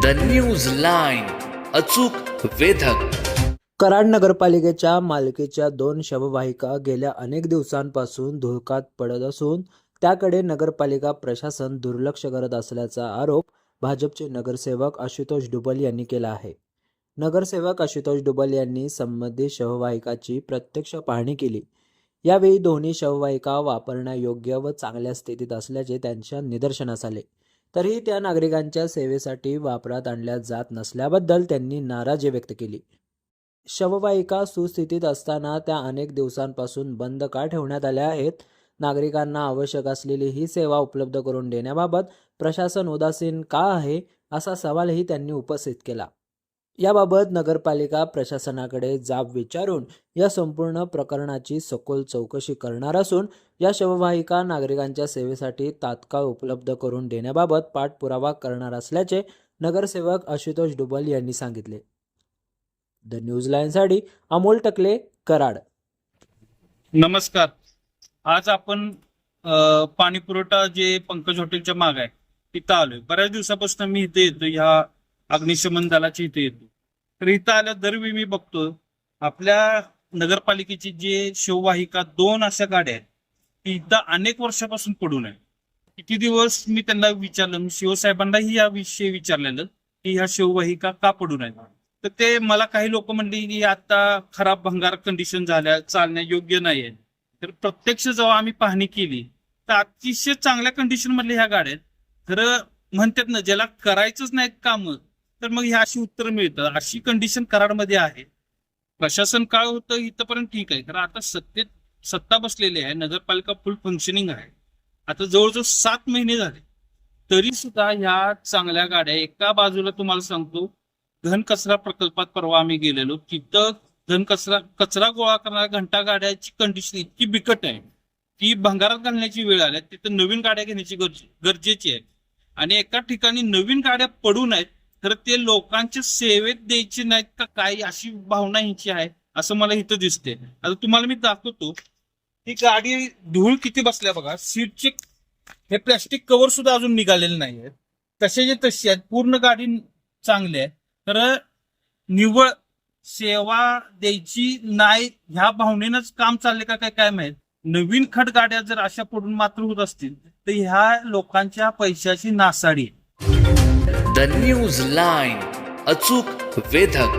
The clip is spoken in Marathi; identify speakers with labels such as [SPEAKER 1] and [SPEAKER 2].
[SPEAKER 1] द न्यूज लाईन, अचूक वेधक.
[SPEAKER 2] कराड नगरपालिकेच्या मालकीच्या 2 शववाहिका गेल्या अनेक दिवसांपासून धुळकात पडत असून त्याकडे नगरपालिका प्रशासन दुर्लक्ष करत असल्याचा आरोप भाजपचे नगरसेवक आशुतोष डुबल यांनी केला आहे. नगरसेवक आशुतोष डुबल यांनी संबंधित शववाहिकाची प्रत्यक्ष पाहणी केली. यावेळी दोन्ही शववाहिका वापरण्यायोग्य व चांगल्या स्थितीत असल्याचे त्यांच्या निदर्शनास आले. तरीही त्या नागरिकांच्या सेवेसाठी वापरात आणल्या जात नसल्याबद्दल त्यांनी नाराजी व्यक्त केली. शववाहिका सुस्थितीत असताना त्या अनेक दिवसांपासून बंद का ठेवण्यात आल्या आहेत? नागरिकांना आवश्यक असलेली ही सेवा उपलब्ध करून देण्याबाबत प्रशासन उदासीन का आहे, असा सवालही त्यांनी उपस्थित केला. याबाबत नगरपालिका प्रशासनाकडे जाब विचारून या संपूर्ण प्रकरणाची सखोल चौकशी करणार असून या शववाहिका नागरिकांच्या सेवेसाठी तात्काळ उपलब्ध करून देण्याबाबत पाठपुरावा करणार असल्याचे नगरसेवक आशुतोष डुबल यांनी सांगितले. द न्यूज लाईनसाठी अमोल टकले, कराड.
[SPEAKER 3] नमस्कार. आज आपण पाणी पुरवठा जे पंकज हॉटेलच्या माग आहे तिथं आलोय. बऱ्याच दिवसापासून मी इथे येतो, ह्या अग्निशमन दलाच्या इथे येतो. तर इथं आल्या दरवेळी मी बघतो आपल्या नगरपालिकेची जे शिववाहिका 2 अशा गाड्या आहेत ती इथं अनेक वर्षापासून पडून आहे. किती दिवस मी त्यांना विचारलं, मी शिवसाहेबांनाही या विषयी विचारलेलं की ह्या शिववाहिका का पडून आहेत. तर ते मला काही लोक म्हणले की आता खराब भंगार कंडिशन झाल्या, चालण्या योग्य नाहीये. तर प्रत्यक्ष जेव्हा आम्ही पाहणी केली तर अतिशय चांगल्या कंडिशन मधल्या ह्या गाड्या आहेत. खरं म्हणतात ना, ज्याला करायचंच नाही काम तर मग ह्या अशी उत्तर मिळतात. अशी कंडिशन कराडमध्ये आहे. प्रशासन काळ होतं इथंपर्यंत ठीक आहे, खरं आता सत्ता बसलेली आहे, नगरपालिका फुल फंक्शनिंग आहे. आता जवळजवळ 7 महिने झाले तरी सुद्धा ह्या चांगल्या गाड्या, एका बाजूला तुम्हाला सांगतो घनकचरा प्रकल्पात परवा आम्ही गेलेलो, तिथं कचरा गोळा करणाऱ्या घंटा गाड्याची कंडिशन इतकी बिकट आहे की भंगारात घालण्याची वेळ आल्या. तिथं नवीन गाड्या घेण्याची गरजेची आहे. आणि एका ठिकाणी नवीन गाड्या पडून आहेत तर ते लोकांच्या सेवेत द्यायची नाहीत का काय, अशी भावना ह्यांची आहे असं मला इथं दिसते. आता तुम्हाला मी दाखवतो, ही गाडी धूळ किती बसल्या बघा. सीटचे हे प्लॅस्टिक कव्हर सुद्धा अजून निघालेले नाही आहेत, तसे तशी आहेत. पूर्ण गाडी चांगली आहे. तर निव्वळ सेवा द्यायची नाही ह्या भावनेनंच काम चालले का काय माहित. नवीन खट गाड्या जर अशा पडून मात्र होत असतील तर ह्या लोकांच्या पैशाची नासाडी.
[SPEAKER 1] द न्यूज लाईन, अचूक वेधक.